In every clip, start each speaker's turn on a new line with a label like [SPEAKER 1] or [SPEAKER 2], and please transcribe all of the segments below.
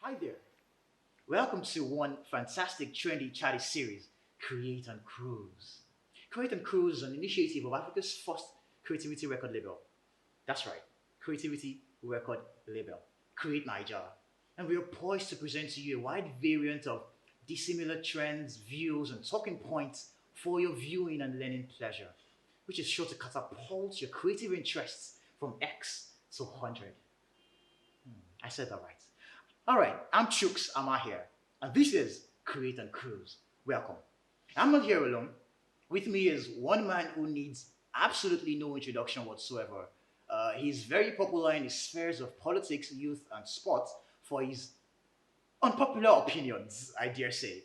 [SPEAKER 1] Hi there. Welcome to one fantastic trendy chatty series, Create and Cruise. Create and Cruise is an initiative of Africa's first creativity record label. That's right, creativity record label. Create Niger. And we are poised to present to you a wide variant of dissimilar trends, views, and talking points for your viewing and learning pleasure, which is sure to catapult your creative interests from X to 100. I said that right. All right, I'm Chooks Ama here, and this is Create and Cruise. Welcome. I'm not here alone. With me is one man who needs absolutely no introduction whatsoever. He's very popular in the spheres of politics, youth, and sports for his unpopular opinions, I dare say.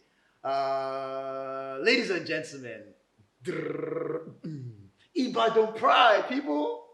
[SPEAKER 1] Ladies and gentlemen, Ibadan Pride, people.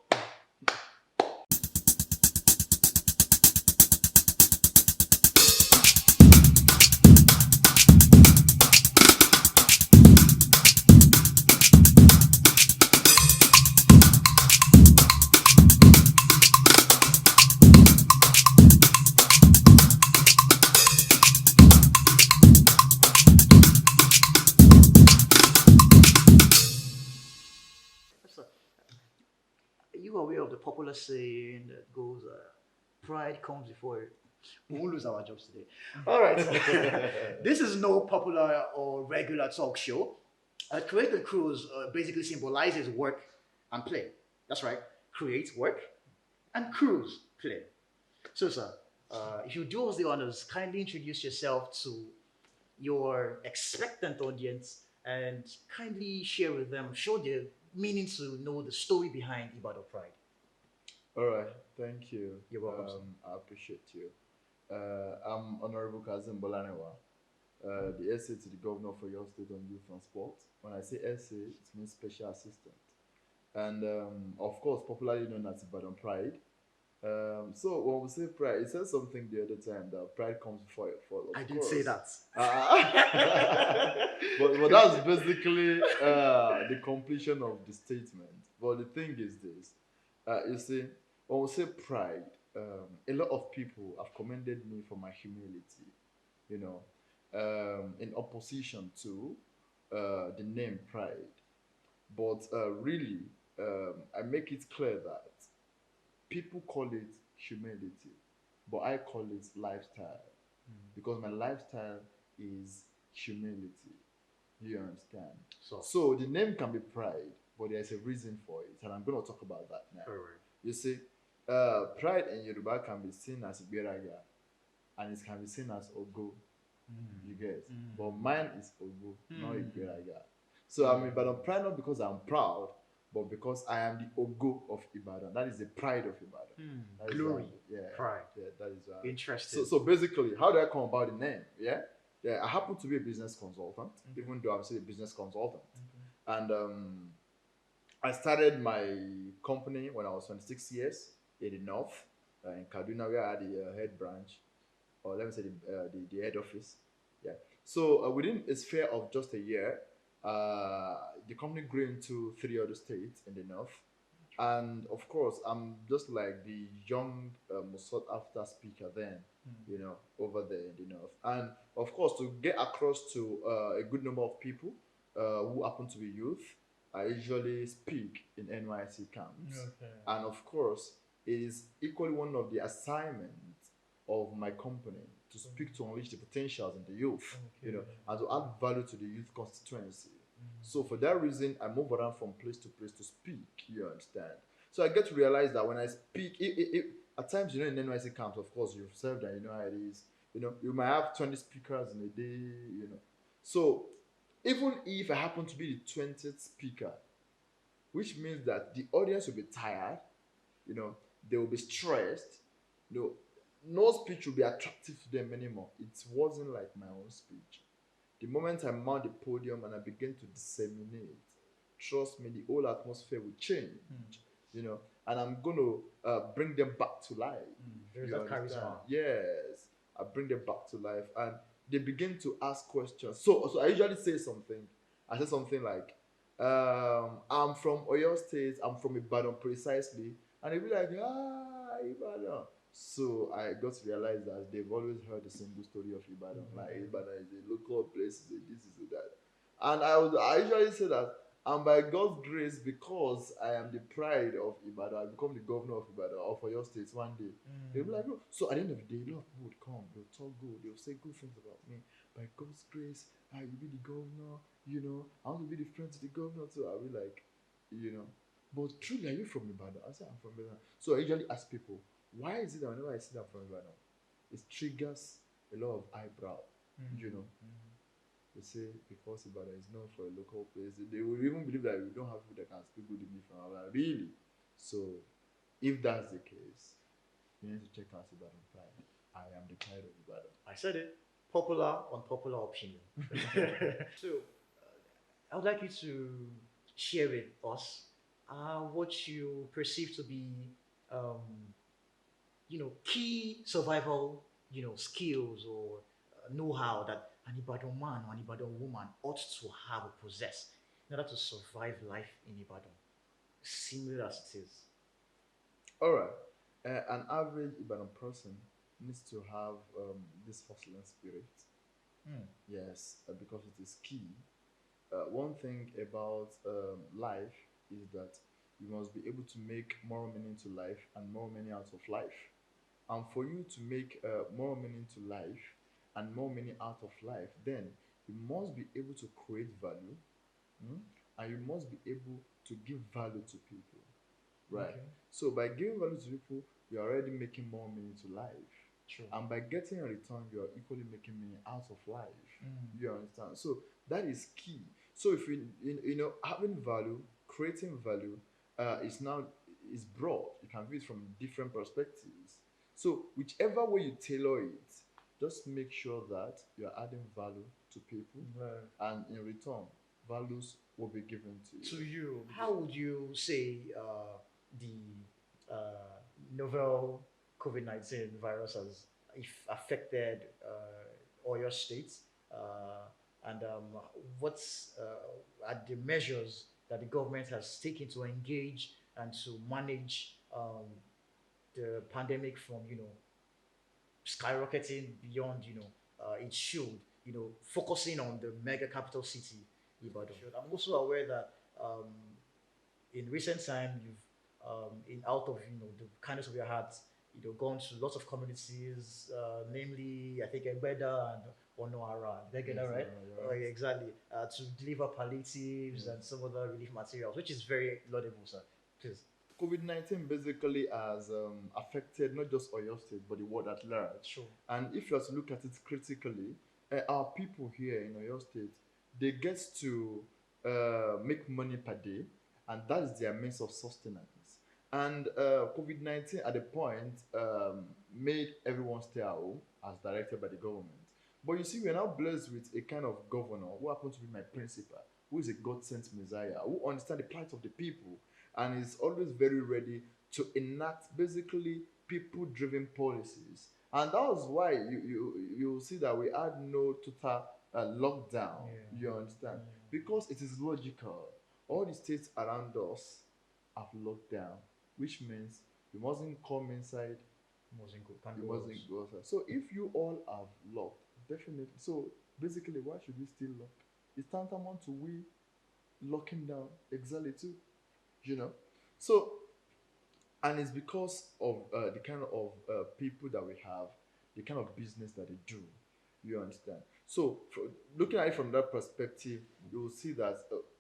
[SPEAKER 1] So, are you aware of the popular saying that goes, pride comes before we won't lose our jobs today. All right. This is no popular or regular talk show. Create and Cruise basically symbolizes work and play. That's right. Create, work, and cruise, play. So, sir, if you do us the honors, kindly introduce yourself to your expectant audience and kindly share with them, show the meaning to know the story behind Ibadan Pride.
[SPEAKER 2] All right, thank you.
[SPEAKER 1] You're welcome, sir.
[SPEAKER 2] I appreciate you. I'm Honourable Kazeem Bolarinwa, the essay to the Governor for your state on youth and sport. When I say essay, it means special assistant. And of course, popularly known as Ibadan Pride. So when we say pride, it says something the other time that pride comes before a fall,
[SPEAKER 1] I
[SPEAKER 2] of
[SPEAKER 1] did say
[SPEAKER 2] course.
[SPEAKER 1] that.
[SPEAKER 2] But that's basically the completion of the statement. But the thing is this, you see, when we say pride, a lot of people have commended me for my humility, you know, in opposition to the name pride. But really, I make it clear that people call it humility, but I call it lifestyle because my lifestyle is humility. Do you understand?
[SPEAKER 1] So,
[SPEAKER 2] So the name can be pride, but there's a reason for it, and I'm going to talk about that now.
[SPEAKER 1] all right.
[SPEAKER 2] You see, pride in Yoruba can be seen as Iberaga, and it can be seen as Ogo. You get, but mine is Ogo, not Iberaga. So I'm Ibadan pride not because I'm proud, but because I am the Ogo of Ibadan. That is the pride of Ibadan. That is
[SPEAKER 1] Glory,
[SPEAKER 2] yeah,
[SPEAKER 1] pride.
[SPEAKER 2] yeah, that is
[SPEAKER 1] Interesting.
[SPEAKER 2] so basically, how do I come about the name? Yeah, yeah. I happen to be a business consultant, even though I'm still a business consultant, and I started my company when I was 26 years in the north, in Kaduna, where I had the head branch, or let me say the head office. Yeah. So within a sphere of just a year, the company grew into three other states in the north. And of course, I'm just like the young, most sought after speaker then, over there in the north. And of course, to get across to a good number of people who happen to be youth, I usually speak in NYC camps.
[SPEAKER 1] Okay.
[SPEAKER 2] And of course, it is equally one of the assignments of my company to speak to unleash the potentials in the youth, and to add value to the youth constituency. So for that reason, I move around from place to place to speak. You understand? So I get to realize that when I speak, at times, in NYC camps, of course, you've served and you know how it is. You might have 20 speakers in a day. So even if I happen to be the 20th speaker, which means that the audience will be tired, they will be stressed, you know, no speech will be attractive to them anymore. It wasn't like my own speech. The moment I mount the podium and I begin to disseminate, trust me, the whole atmosphere will change, and I'm going to bring them back to life.
[SPEAKER 1] There's
[SPEAKER 2] You
[SPEAKER 1] that
[SPEAKER 2] understand?
[SPEAKER 1] charisma.
[SPEAKER 2] Yes, I bring them back to life, and they begin to ask questions. So I usually say something. I say something like, "I'm from Oyo State. I'm from Ibadan precisely," and they be like, "Ah, Ibadan." So I got to realize that they've always heard the single story of Ibadan. Like Ibadan is a local place, is a this, is a that. And I usually say that, and by God's grace, because I am the pride of Ibadan, I become the governor of Ibadan or for your state one day. They'll be like, "Oh." So at the end of the day, a lot of people would come, they'll talk good, they'll say good things about me. By God's grace, you be the governor, I want to be the friend to the governor too. I'll be like, you know. But truly, are you from Ibadan? I say I'm from Ibadan. So I usually ask people, why is it that whenever I see them from Ibadan, it triggers a lot of eyebrow, you know? They say because Ibadan is known for a local place, they will even believe that we don't have people that can speak good English from Ibadan. Really? So if that's the case, you need to check out Ibadan Pride. I am the pride of Ibadan.
[SPEAKER 1] I said it. Popular, unpopular opinion. So, I would like you to share with us what you perceive to be, um, key survival, skills or know-how that an Ibadan man or an Ibadan woman ought to have or possess in order to survive life in Ibadan, similar as it is.
[SPEAKER 2] All right. An average Ibadan person needs to have this hustling spirit.
[SPEAKER 1] Hmm.
[SPEAKER 2] Yes, because it is key. One thing about life is that you must be able to make more meaning to life and more meaning out of life. And for you to make more meaning to life and more meaning out of life, then you must be able to create value, mm, and you must be able to give value to people. Right.
[SPEAKER 1] Okay.
[SPEAKER 2] So by giving value to people, you're already making more meaning to life.
[SPEAKER 1] True.
[SPEAKER 2] And by getting a return, you're equally making meaning out of life.
[SPEAKER 1] Mm.
[SPEAKER 2] You understand? So that is key. So if having value, creating value, is now is broad. You can view it from different perspectives. So whichever way you tailor it, just make sure that you're adding value to people,
[SPEAKER 1] Right.
[SPEAKER 2] and in return, values will be given to
[SPEAKER 1] To
[SPEAKER 2] you.
[SPEAKER 1] you, how would you say the novel COVID-19 virus has if affected all your states? And what's are the measures that the government has taken to engage and to manage the pandemic from, skyrocketing beyond, it should, focusing on the mega capital city, Ibadan. I'm also aware that um, in recent time you've in out of the kindness of your heart, gone to lots of communities, namely I think Egbeda and Onoara. Did I get that
[SPEAKER 2] Yes,
[SPEAKER 1] right?
[SPEAKER 2] you're
[SPEAKER 1] Oh,
[SPEAKER 2] right.
[SPEAKER 1] yeah, exactly. To deliver palliatives and some other relief materials, which is very laudable, sir. Please.
[SPEAKER 2] COVID-19 basically has affected not just Oyo State but the world at large.
[SPEAKER 1] Sure.
[SPEAKER 2] And if you have to look at it critically, our people here in Oyo State, they get to make money per day, and that is their means of sustenance. And COVID-19 at the point made everyone stay at home as directed by the government. But you see, we're now blessed with a kind of governor who happens to be my principal, who is a God sent Messiah, who understands the plight of the people and is always very ready to enact basically people driven policies. And that was why you see that we had no total lockdown.
[SPEAKER 1] Yeah.
[SPEAKER 2] You understand?
[SPEAKER 1] Yeah.
[SPEAKER 2] Because it is logical. All the states around us have locked down, which means you mustn't come inside,
[SPEAKER 1] Mustn't go, can't
[SPEAKER 2] you
[SPEAKER 1] go
[SPEAKER 2] mustn't
[SPEAKER 1] else.
[SPEAKER 2] go outside. So if you all have locked, definitely. So basically, why should we still lock? It's tantamount to we locking down exactly too, you know. So and it's because of the kind of people that we have, the kind of business that they do. You understand? So, looking at it from that perspective, you will see that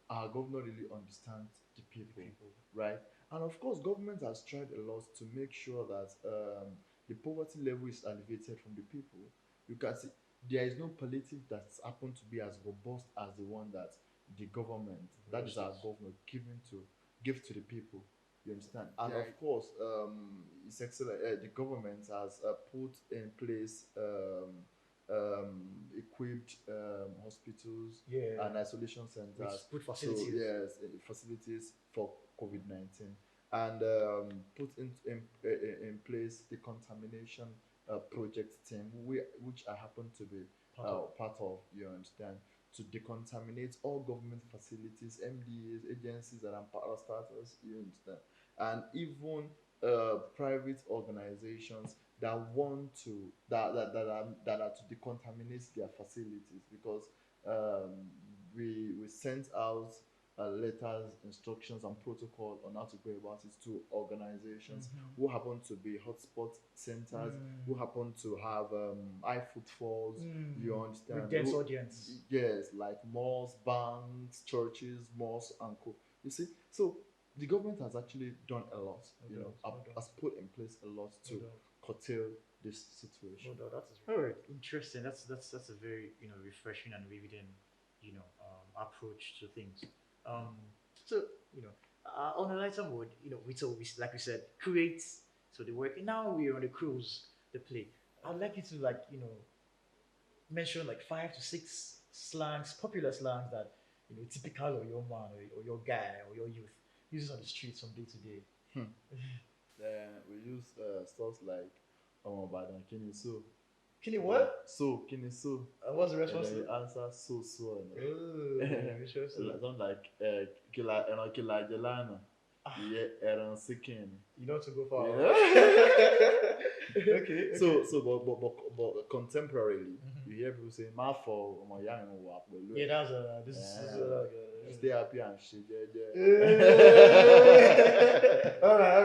[SPEAKER 2] our governor really understands the people,
[SPEAKER 1] People.
[SPEAKER 2] right? And of course, government has tried a lot to make sure that the poverty level is alleviated from the people. You can see there is no palliative that's happened to be as robust as the one that the government, that is our
[SPEAKER 1] Versus.
[SPEAKER 2] governor, given to give to the people. You understand? And
[SPEAKER 1] Yeah.
[SPEAKER 2] of course, it's excellent. The government has put in place equipped hospitals
[SPEAKER 1] Yeah.
[SPEAKER 2] and isolation
[SPEAKER 1] With
[SPEAKER 2] centers.
[SPEAKER 1] good
[SPEAKER 2] So
[SPEAKER 1] facilities.
[SPEAKER 2] yes, facilities for COVID-19, and put in place the contamination project team, which I happen to be
[SPEAKER 1] Part of.
[SPEAKER 2] part of. You understand? To decontaminate all government facilities, MDAs, agencies that are parastatals, you understand, and even private organizations that want to that are to decontaminate their facilities, because um, we sent out letters, instructions, and protocol on how to go about it to organizations who happen to be hotspot centers, who happen to have high footfalls. You
[SPEAKER 1] With
[SPEAKER 2] understand?
[SPEAKER 1] dense audience.
[SPEAKER 2] Yes, like malls, banks, churches, mosques, and co. You see, so the government has actually done a lot. Has put in place a lot to curtail this situation.
[SPEAKER 1] That is all right. Interesting. That's a very refreshing and vivid approach to things. Um, so on a lighter mode, we like we said, create. So the work now we're on the cruise, the play. I'd like you to mention like 5 to 6 slangs, popular slangs that typical of your man or your guy or your youth uses on the streets from day to day.
[SPEAKER 2] We use stuff like Ibadan kini so.
[SPEAKER 1] Kini what?
[SPEAKER 2] So kini so.
[SPEAKER 1] What's the response?
[SPEAKER 2] And then you answer so.
[SPEAKER 1] Oh, interesting.
[SPEAKER 2] Something like kila ẹran kila jẹ lánàá. Iye ẹran síkìn.
[SPEAKER 1] You know to go far.
[SPEAKER 2] Yeah.
[SPEAKER 1] Okay.
[SPEAKER 2] But contemporarily, you hear people say, "Ma for ọmọ ìyá mi wà pẹ̀lú."
[SPEAKER 1] Yeah, this is
[SPEAKER 2] Stay happy and ṣe jẹ́jẹ́.
[SPEAKER 1] All right.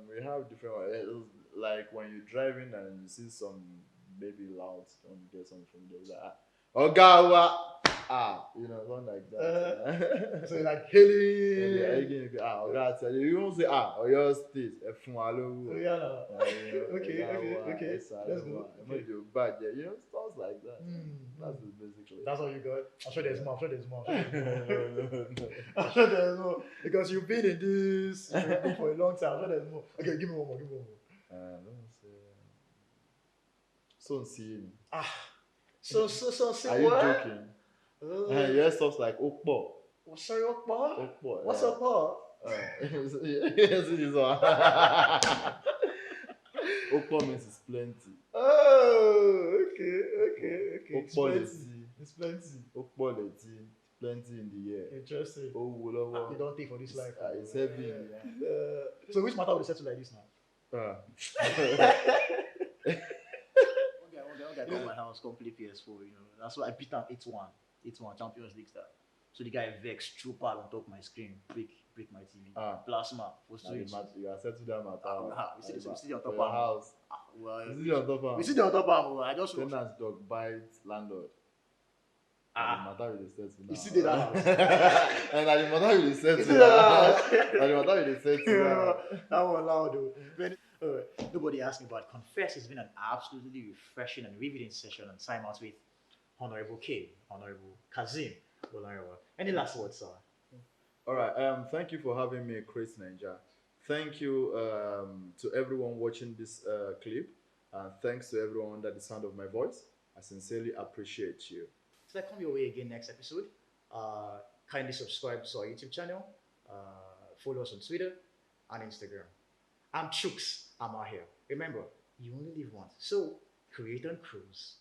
[SPEAKER 2] We have different ones. Like when you're driving and you see some maybe loud, don't get something from there. Like, Ogawa, something like that.
[SPEAKER 1] So like hailing.
[SPEAKER 2] Yeah, Ogawa. You won't say or your state.
[SPEAKER 1] Yeah. Okay. Let's go.
[SPEAKER 2] Bad, yeah. Stuff like that. That's it basically.
[SPEAKER 1] That's all you got. I'm sure there's more. I'm sure there's more because you've been in this for a long time. I'm sure there's more. Okay, give me one more.
[SPEAKER 2] Let me say. So seeing.
[SPEAKER 1] So say
[SPEAKER 2] are you
[SPEAKER 1] what?
[SPEAKER 2] joking? You hear stuff like Okpo.
[SPEAKER 1] Sorry, Okpo?
[SPEAKER 2] Okpo.
[SPEAKER 1] What's Okpo?
[SPEAKER 2] Yes, it is one. Okpo means it's plenty.
[SPEAKER 1] Oh, okay.
[SPEAKER 2] Okpo
[SPEAKER 1] It's plenty.
[SPEAKER 2] Okpo leti. Plenty in the year.
[SPEAKER 1] Interesting.
[SPEAKER 2] Oh, whatever.
[SPEAKER 1] You don't take for this life.
[SPEAKER 2] It's heavy.
[SPEAKER 1] So which matter will settle like this now? One guy got my house complete PS4, That's why I beat him 8-1. 8-1 Champions League style. So the guy vexed, threw pad on top of my screen, break my TV. Plasma for street.
[SPEAKER 2] You are settled down at house.
[SPEAKER 1] We see the on top
[SPEAKER 2] of
[SPEAKER 1] of
[SPEAKER 2] house.
[SPEAKER 1] Well,
[SPEAKER 2] We see on top of
[SPEAKER 1] we see the on top of I just
[SPEAKER 2] tenants dog bites landlord. The matter with the set now.
[SPEAKER 1] You see the house.
[SPEAKER 2] And the matter with the set now. And the matter with the set now.
[SPEAKER 1] That one loud though. Nobody asked me, but confess it's been an absolutely refreshing and riveting session on Time Out with Honourable K, Honourable Kazeem Bolarinwa. Any last words, sir?
[SPEAKER 2] All right. Thank you for having me, Chris Ninja. Thank you to everyone watching this clip, and thanks to everyone under the sound of my voice. I sincerely appreciate you.
[SPEAKER 1] So I come your way again next episode. Kindly subscribe to our YouTube channel. Follow us on Twitter and Instagram. I'm Chooks. I'm out here. Remember, you only live once, so create and cruise.